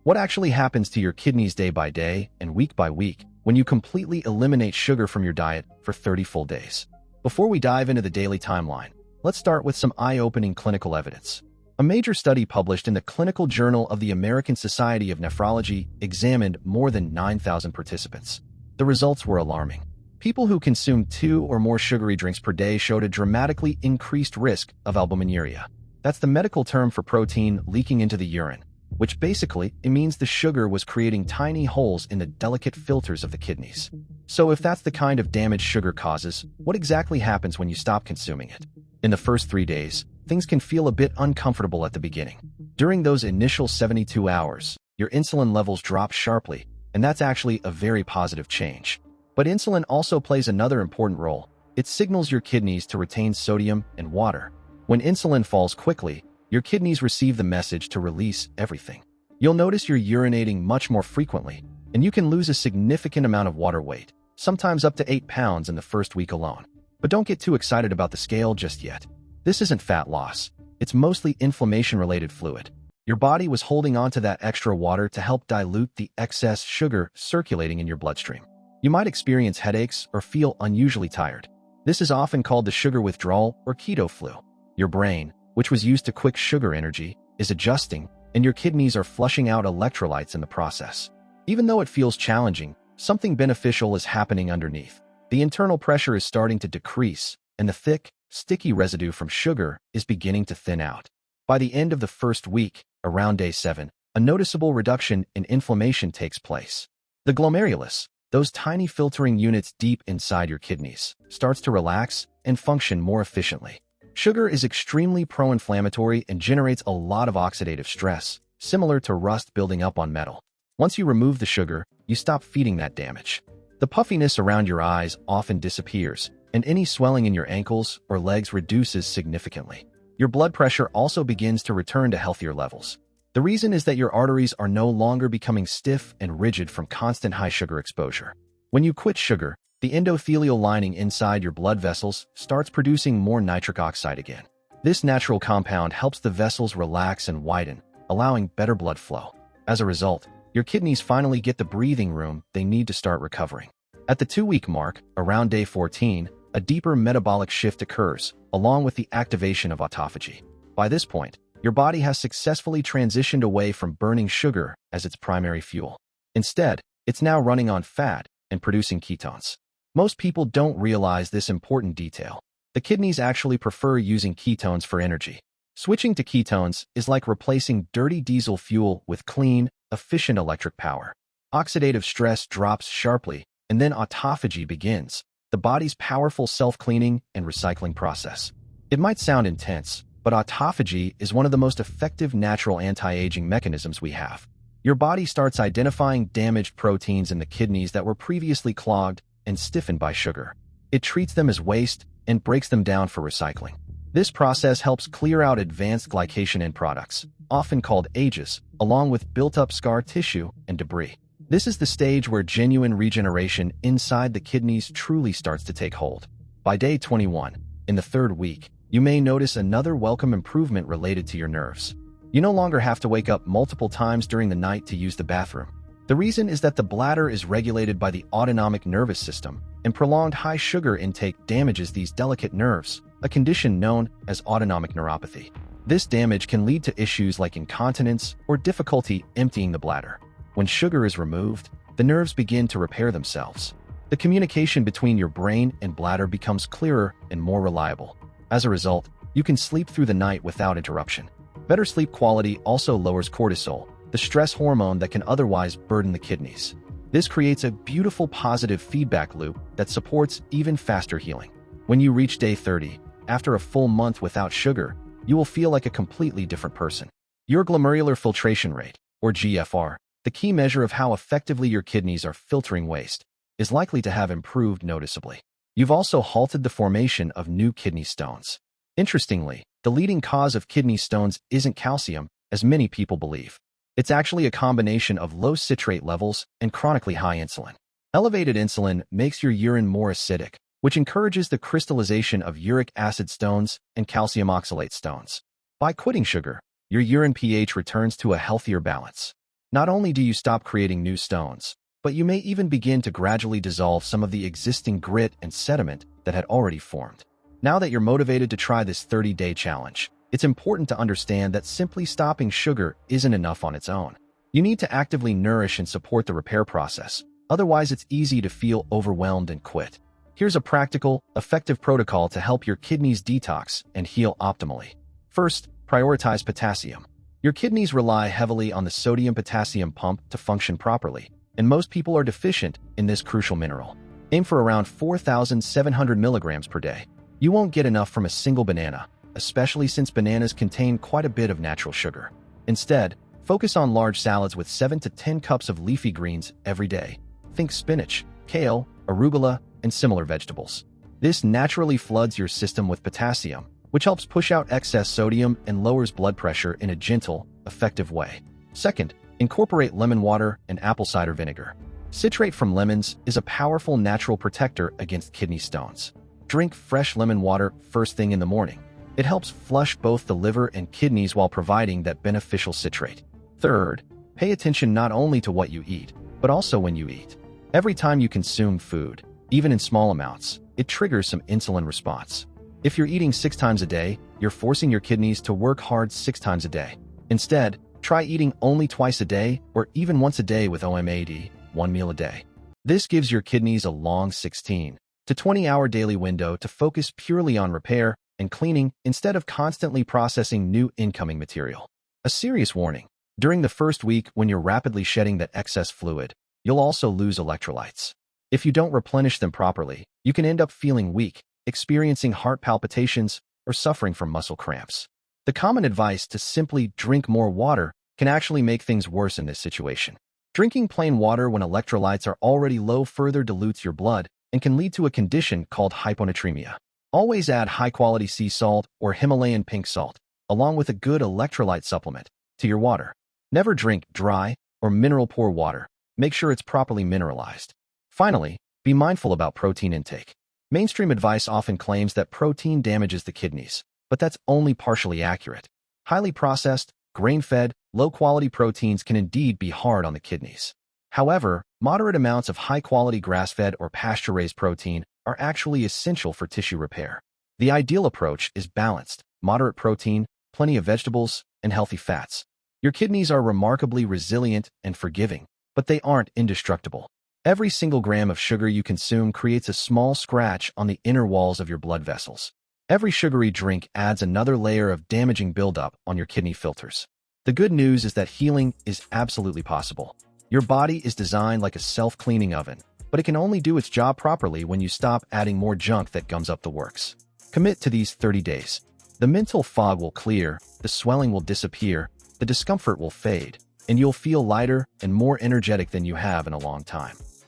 What actually happens to your kidneys day by day and week by week when you completely eliminate sugar from your diet for 30 full days? Before we dive into the daily timeline, let's start with some eye-opening clinical evidence. A major study published in the Clinical Journal of the American Society of Nephrology examined more than 9,000 participants. The results were alarming. People who consumed 2 or more sugary drinks per day showed a dramatically increased risk of albuminuria. That's the medical term for protein leaking into the urine, which basically it means the sugar was creating tiny holes in the delicate filters of the kidneys. So if that's the kind of damage sugar causes, what exactly happens when you stop consuming it? In the first 3 days, things can feel a bit uncomfortable at the beginning. During those initial 72 hours, your insulin levels drop sharply, and that's actually a very positive change. But insulin also plays another important role. It signals your kidneys to retain sodium and water. When insulin falls quickly, your kidneys receive the message to release everything. You'll notice you're urinating much more frequently, and you can lose a significant amount of water weight, sometimes up to 8 pounds in the first week alone. But don't get too excited about the scale just yet. This isn't fat loss. It's mostly inflammation-related fluid. Your body was holding on to that extra water to help dilute the excess sugar circulating in your bloodstream. You might experience headaches or feel unusually tired. This is often called the sugar withdrawal or keto flu. Your brain, which was used to quick sugar energy, is adjusting, and your kidneys are flushing out electrolytes in the process. Even though it feels challenging, something beneficial is happening underneath. The internal pressure is starting to decrease, and the thick, sticky residue from sugar is beginning to thin out. By the end of the first week, around day 7, a noticeable reduction in inflammation takes place. The glomerulus, those tiny filtering units deep inside your kidneys, starts to relax and function more efficiently. Sugar is extremely pro-inflammatory and generates a lot of oxidative stress, similar to rust building up on metal. Once you remove the sugar, you stop feeding that damage. The puffiness around your eyes often disappears, and any swelling in your ankles or legs reduces significantly. Your blood pressure also begins to return to healthier levels. The reason is that your arteries are no longer becoming stiff and rigid from constant high sugar exposure. When you quit sugar, the endothelial lining inside your blood vessels starts producing more nitric oxide again. This natural compound helps the vessels relax and widen, allowing better blood flow. As a result, your kidneys finally get the breathing room they need to start recovering. At the 2-week mark, around day 14, a deeper metabolic shift occurs, along with the activation of autophagy. By this point, your body has successfully transitioned away from burning sugar as its primary fuel. Instead, it's now running on fat and producing ketones. Most people don't realize this important detail. The kidneys actually prefer using ketones for energy. Switching to ketones is like replacing dirty diesel fuel with clean, efficient electric power. Oxidative stress drops sharply, and then autophagy begins, the body's powerful self-cleaning and recycling process. It might sound intense, but autophagy is one of the most effective natural anti-aging mechanisms we have. Your body starts identifying damaged proteins in the kidneys that were previously clogged and stiffened by sugar. It treats them as waste and breaks them down for recycling. This process helps clear out advanced glycation end products, often called AGEs, along with built-up scar tissue and debris. This is the stage where genuine regeneration inside the kidneys truly starts to take hold. By day 21, in the 3rd week, you may notice another welcome improvement related to your nerves. You no longer have to wake up multiple times during the night to use the bathroom. The reason is that the bladder is regulated by the autonomic nervous system, and prolonged high sugar intake damages these delicate nerves, a condition known as autonomic neuropathy. This damage can lead to issues like incontinence or difficulty emptying the bladder. When sugar is removed, the nerves begin to repair themselves. The communication between your brain and bladder becomes clearer and more reliable. As a result, you can sleep through the night without interruption. Better sleep quality also lowers cortisol, the stress hormone that can otherwise burden the kidneys. This creates a beautiful positive feedback loop that supports even faster healing. When you reach day 30, after a full month without sugar, you will feel like a completely different person. Your glomerular filtration rate, or GFR, the key measure of how effectively your kidneys are filtering waste, is likely to have improved noticeably. You've also halted the formation of new kidney stones. Interestingly, the leading cause of kidney stones isn't calcium, as many people believe. It's actually a combination of low citrate levels and chronically high insulin. Elevated insulin makes your urine more acidic, which encourages the crystallization of uric acid stones and calcium oxalate stones. By quitting sugar, your urine pH returns to a healthier balance. Not only do you stop creating new stones, but you may even begin to gradually dissolve some of the existing grit and sediment that had already formed. Now that you're motivated to try this 30-day challenge, it's important to understand that simply stopping sugar isn't enough on its own. You need to actively nourish and support the repair process. Otherwise, it's easy to feel overwhelmed and quit. Here's a practical, effective protocol to help your kidneys detox and heal optimally. First, prioritize potassium. Your kidneys rely heavily on the sodium-potassium pump to function properly, and most people are deficient in this crucial mineral. Aim for around 4,700 milligrams per day. You won't get enough from a single banana, especially since bananas contain quite a bit of natural sugar. Instead, focus on large salads with 7 to 10 cups of leafy greens every day. Think spinach, kale, arugula, and similar vegetables. This naturally floods your system with potassium, which helps push out excess sodium and lowers blood pressure in a gentle, effective way. Second, incorporate lemon water and apple cider vinegar. Citrate from lemons is a powerful natural protector against kidney stones. Drink fresh lemon water first thing in the morning. It helps flush both the liver and kidneys while providing that beneficial citrate. Third, pay attention not only to what you eat, but also when you eat. Every time you consume food, even in small amounts, it triggers some insulin response. If you're eating 6 times a day, you're forcing your kidneys to work hard 6 times a day. Instead, try eating only twice a day or even once a day with OMAD, 1 meal a day. This gives your kidneys a long 16 to 20-hour daily window to focus purely on repair and cleaning instead of constantly processing new incoming material. A serious warning: during the first week when you're rapidly shedding that excess fluid, you'll also lose electrolytes. If you don't replenish them properly, you can end up feeling weak, experiencing heart palpitations, or suffering from muscle cramps. The common advice to simply drink more water can actually make things worse in this situation. Drinking plain water when electrolytes are already low further dilutes your blood and can lead to a condition called hyponatremia. Always add high-quality sea salt or Himalayan pink salt, along with a good electrolyte supplement, to your water. Never drink dry or mineral-poor water. Make sure it's properly mineralized. Finally, be mindful about protein intake. Mainstream advice often claims that protein damages the kidneys, but that's only partially accurate. Highly processed, grain-fed, low-quality proteins can indeed be hard on the kidneys. However, moderate amounts of high-quality grass-fed or pasture-raised protein are actually essential for tissue repair. The ideal approach is balanced, moderate protein, plenty of vegetables, and healthy fats. Your kidneys are remarkably resilient and forgiving, but they aren't indestructible. Every single gram of sugar you consume creates a small scratch on the inner walls of your blood vessels. Every sugary drink adds another layer of damaging buildup on your kidney filters. The good news is that healing is absolutely possible. Your body is designed like a self-cleaning oven, but it can only do its job properly when you stop adding more junk that gums up the works. Commit to these 30 days. The mental fog will clear, the swelling will disappear, the discomfort will fade, and you'll feel lighter and more energetic than you have in a long time.